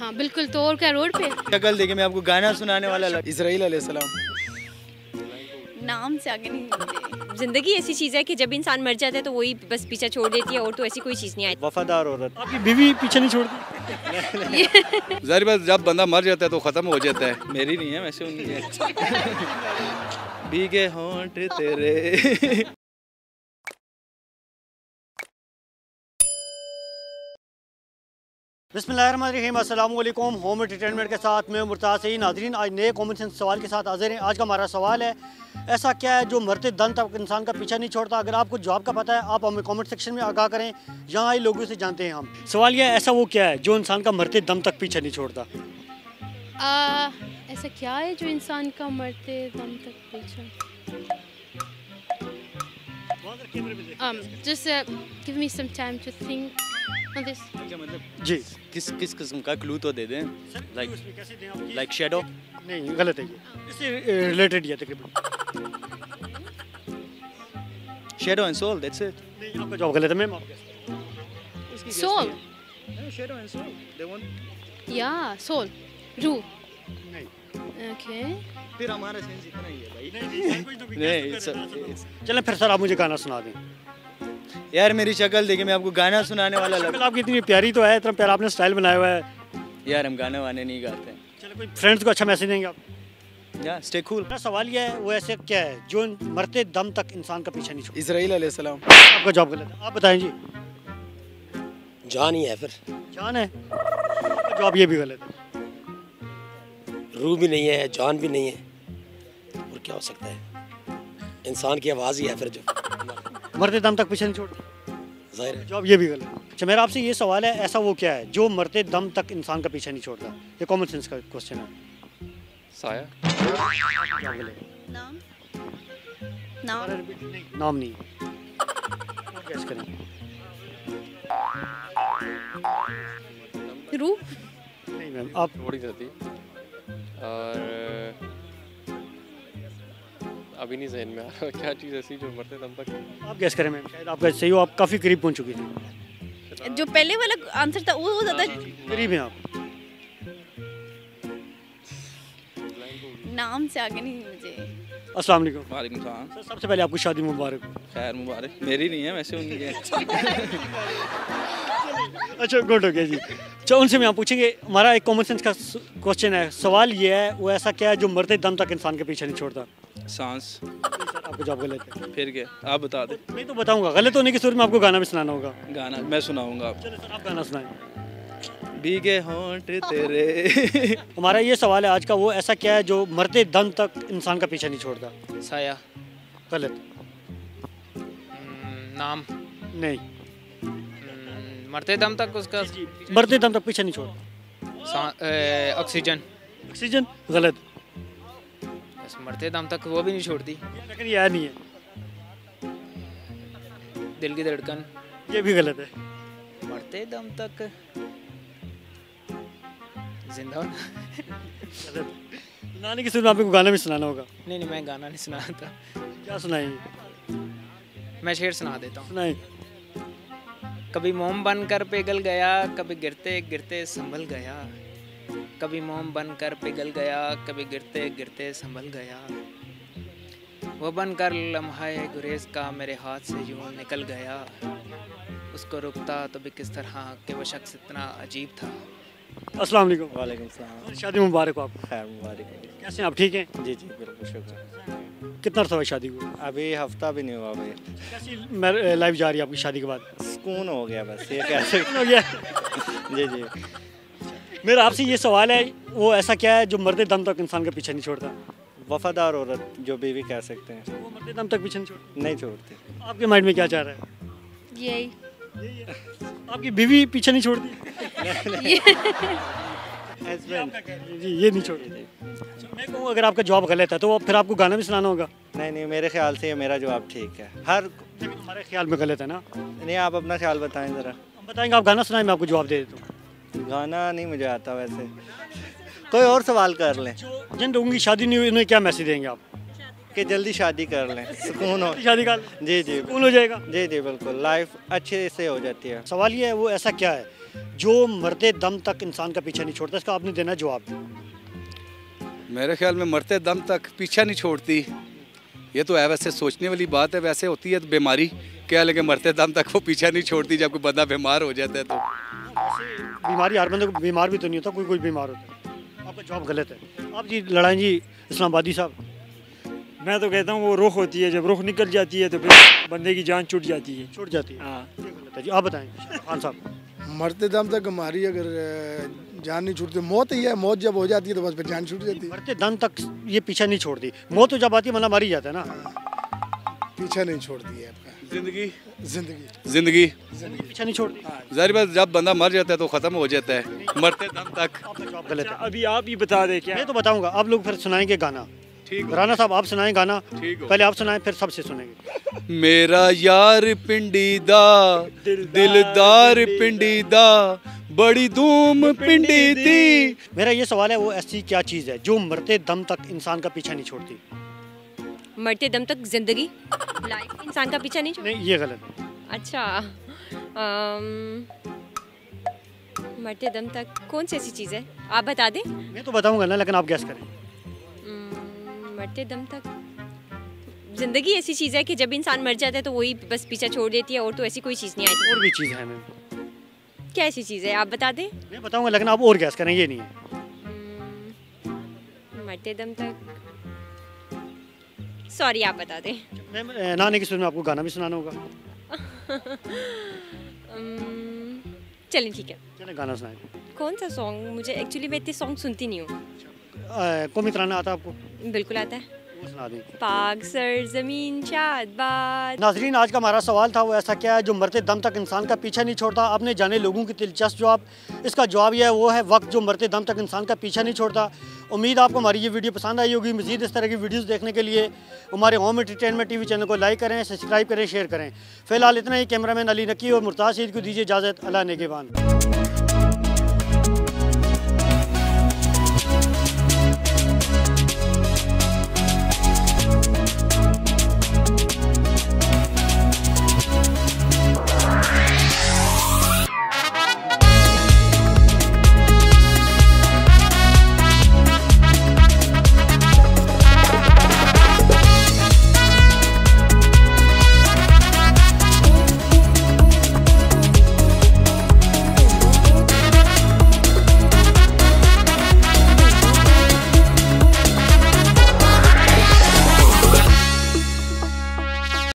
हाँ बिल्कुल। तो और क्या रोड पे शक्ल देखिए, मैं आपको गाना सुनाने वाला इस्राईल अलैहिस्सलाम। नाम से आगे नहीं। जिंदगी ऐसी चीज़ है कि जब इंसान मर जाता है तो वही बस पीछे छोड़ देती है, और तो ऐसी कोई चीज़ नहीं आई। वफादार औरत। आपकी बीवी पीछे नहीं छोड़ती? ज़ाहिर बात, जब बंदा मर जाता है तो ख़त्म हो जाता है। मेरी नहीं है, वैसे उनकी है। भीगे होंठ तेरे। बिस्मिल्लाहिर्रहमानिर्रहीम, अस्सलाम वालेकुम। होम एंटरटेनमेंट के साथ मैं मुर्ताज़ सईद। नाज़रीन, आज नए कॉमन सेंस सवाल के साथ हाजिर हैं। आज का हमारा सवाल है, ऐसा क्या है जो मरते दम तक इंसान का पीछा नहीं छोड़ता? अगर आपको जवाब का पता है आप हमें कमेंट सेक्शन में आगाह करें। यहाँ आए लोगों से जानते हैं हम। सवाल यह है, ऐसा वो क्या है जो इंसान का मरते दम तक पीछा नहीं छोड़ता? ऐसा क्या है जो इंसान का मरते दम तक पीछा just give me some time to think on this. जी, किस किस्म का क्लू तो दे दें। Like shadow. नहीं, गलत है ये। इससे रिलेटेड ये तकरीबन। Shadow and soul, that's it. नहीं, आपका जवाब गलत है। मैं Soul. Shadow and soul, they want. Yeah, soul. रूह। नहीं। Okay. फिर हमारा सेंस इतना ही है भाई। नहीं, चलें फिर सर आप मुझे गाना सुना दें। यार मेरी शक्ल देखिए, मैं आपको गाना सुनाने वाला शक्ल आपकी इतनी प्यारी तो है, इतना प्यारा आपने स्टाइल बनाया हुआ है। यार हम गाने वाने नहीं गाते हैं। चलो कोई फ्रेंड्स को अच्छा मैसेज देंगे आप। या स्टे कूल। मेरा सवाल यह है, वो ऐसे क्या है जो मरते दम तक इंसान का पीछा नहीं छोड़ता? इस्राईल अलैहिस्सलाम। आपका जवाब गलत है। आप बताएं जी। जान ही है, फिर जान है? आपका जवाब ये भी गलत है। रूह भी नहीं है, जान भी नहीं है, और क्या हो सकता है? इंसान की आवाज़ ही है फिर जो मरते दम तक पीछा नहीं छोड़ता। जाहिर है। जवाब ये भी गलत है। अच्छा, मेरा आपसे ये सवाल है, ऐसा वो क्या है जो मरते दम तक इंसान का पीछा नहीं छोड़ता? ये कॉमन सेंस का क्वेश्चन है। साया। जवाब गलत है। नाम नाम नाम नहीं है। और guess करें। रूह। नहीं मैम, आप थोड़ी रहती और अभी नहीं जहन में आ रहा क्या चीज़ ऐसी जो मरते दम तक। आप गैस करें मैम, शायद आपका सही हो, आप काफ़ी करीब पहुंच चुकी थी। जो पहले वाला आंसर था वो ज़्यादा करीब हैं आप। नाम से आगे नहीं मुझे। अस्सलाम वालेकुम। वालेकुम सलाम। सर, सबसे पहले आपको शादी मुबारक हो। खैर मुबारक। मेरी नहीं है, वैसे उनकी है। अच्छा, गुड हो गया जी। अच्छा, उनसे मैं आप पूछेंगे, हमारा एक कॉमन सेंस का क्वेश्चन है। सवाल ये है, वो ऐसा क्या है जो मरते दम तक इंसान के पीछे नहीं छोड़ता? सांस। सर, आपका जवाब गलत है। फिर क्या, आप बता दें। मैं तो बताऊंगा, गलत होने की सूरत में आपको गाना भी सुनाना होगा। गाना मैं सुनाऊंगा आप। चलो सर, आप गाना सुनाएं। भीगे होंठ तेरे। हमारा ये सवाल है आज का, वो ऐसा क्या है जो मरते दम तक इंसान का पीछा नहीं छोड़ता? साया। गलत। नाम। नहीं। मरते दम तक उसका मरते दम तक पीछा नहीं छोड़ता। ऑक्सीजन। ऑक्सीजन? गलत। बस मरते दम तक वो भी नहीं छोड़ती। लेकिन ये नहीं है। दिल की धड़कन। ये भी गलत है। मरते दम तक जिंदा होना। गलत। सुनाने की सूरत में आपको गाना भी सुनाना होगा। नहीं नहीं, मैं गाना नहीं सुनाता। क्या सुनाएंगे? मैं शेर सुना देता हूँ। सुनाएं। कभी मोम बनकर पिघल गया, कभी गिरते गिरते संभल गया। कभी मोम बनकर पिघल गया, कभी गिरते गिरते संभल गया। वो बनकर लम्हाए गुरेज का मेरे हाथ से यूं निकल गया। उसको रुकता तो भी किस तरह कि वो शख्स इतना अजीब था। अस्सलाम वालेकुम। वालेकुम सलाम। शादी मुबारक हो आपको। खैर मुबारक। कैसे हैं आप, ठीक हैं? जी जी बिल्कुल, शुक्र। कितना अर्सा हुआ शादी को? अभी हफ्ता भी नहीं हुआ भाई। कैसी लाइफ जा रही है आपकी शादी के बाद? सुकून हो गया बस, ये कैसे। हो गया। जी जी। मेरा आपसे ये सवाल है, वो ऐसा क्या है जो मरते दम तक इंसान का पीछा नहीं छोड़ता? वफादार औरत, जो बीवी कह सकते हैं। वो मरते दम तक पीछा नहीं छोड़ता? नहीं छोड़ती। आपके माइंड में क्या चाह रहा है? यही। आपकी बीवी पीछा नहीं छोड़ती? जी, ये नहीं छोड़ती। मैं कहूँ अगर आपका जवाब गलत है तो फिर आपको गाना भी सुनाना होगा। नहीं नहीं, मेरे ख्याल से ये मेरा जवाब ठीक है। हर लेकिन हमारे ख्याल में गलत है ना। नहीं, आप अपना ख्याल बताएं ज़रा। हम बताएंगे, आप गाना सुनाएं, मैं आपको जवाब दे देता हूँ। गाना नहीं मुझे आता वैसे। कोई और सवाल कर लें। जिन लोगों की शादी नहीं हुई उन्हें क्या मैसेज देंगे आप? कि जल्दी शादी कर लें, सुकून हो। शादी कर जी जी सुकून हो जाएगा। जी जी बिल्कुल, लाइफ अच्छे से हो जाती है। सवाल ये है, वो ऐसा क्या है जो मरते दम तक इंसान का पीछा नहीं छोड़ता, इसका आपने देना जवाब। मेरे ख्याल में मरते दम तक पीछा नहीं छोड़ती, ये तो है वैसे सोचने वाली बात है। वैसे होती है बीमारी क्या, लेकिन मरते दम तक वो पीछा नहीं छोड़ती। जब कोई बंदा बीमार हो जाता है तो बीमारी हर बंदे को बीमार भी तो नहीं होता, कोई कोई बीमार होता है। आपका जवाब गलत है। आप जी लड़ाई जी इस्लामाबादी साहब। मैं तो कहता हूँ वो रुख होती है, जब रुख निकल जाती है तो फिर बंदे की जान छूट जाती है। छूट जाती है, हाँ। ये गलत है जी। आप बताएं खान साहब। मरते दम तक हमारी अगर जान नहीं छूटती, मौत ही है, मौत जब हो जाती है तो बस फिर जान छूट जाती है। मरते दम तक ये पीछा नहीं छोड़ती, मौत तो जब आती है मतलब मर ही जाता है ना। पीछा नहीं छोड़ती है आपका जिंदगी जिंदगी जिंदगी पीछा नहीं छोड़ती। जाहिर बात जब बंदा मर जाता है तो ख़त्म हो जाता है, मरते दम तक। आपका जवाब गलत है। अभी आप ही बता दे क्या। मैं तो बताऊंगा, आप लोग फिर सुनाएंगे गाना। ठीक हो। राना साहब आप सुनाएं गाना, ठीक हो। पहले आप सुनाएं फिर सबसे सुनेंगे। मेरा यार पिंडी दा दिलदार पिंडी दा बड़ी धूम पिंडी दी। मेरा ये सवाल है, वो ऐसी क्या चीज़ है जो मरते दम तक इंसान का पीछा नहीं छोड़ती? मरते दम तक जिंदगी, लाइफ इंसान का पीछा नहीं छोड़ती। नहीं, ये गलत है। अच्छा, मरते दम तक कौन सी ऐसी चीज़ है, आप बता दें। मैं तो बताऊंगा ना, लेकिन आप गैस करें। मरते दम तक जिंदगी ऐसी चीज़ है कि जब इंसान मर जाता है तो वही बस पीछा छोड़ देती है, और तो ऐसी कोई चीज़ नहीं आई। और भी चीज़ है मैम। क्या ऐसी चीज़ है, आप बता दें। मैं बताऊंगा लेकिन आप और गैस करें, ये नहीं है। मरते दम तक, सॉरी आप बता दें। मैम ना आने की सूरत में आपको गाना भी सुनाना होगा। चलें ठीक है। चलें गाना सुनाएं। कौन सा सॉन्ग, मुझे एक्चुअली मैं इतने सॉन्ग सुनती नहीं हूँ। कौमी तराना आता आपको? बिल्कुल आता है। वो सुना दें। पाक सर जमीन शाद बात। नाजरीन, आज का हमारा सवाल था वो ऐसा क्या है जो मरते दम तक इंसान का पीछा नहीं छोड़ता। आपने जाने लोगों की दिलचस्प जवाब। इसका जवाब यह है, वो है वक्त जो मरते दम तक इंसान का पीछा नहीं छोड़ता। उम्मीद आपको हमारी ये वीडियो पसंद आई होगी। मज़ीद इस तरह की वीडियोस देखने के लिए हमारे होम एंटरटेनमेंट टीवी चैनल को लाइक करें, सब्सक्राइब करें, शेयर करें। फिलहाल इतना ही। कैमरामैन अली नकी और मुर्ताज़ सईद को दीजिए इजाज़त। अल्लाह नेगेबान।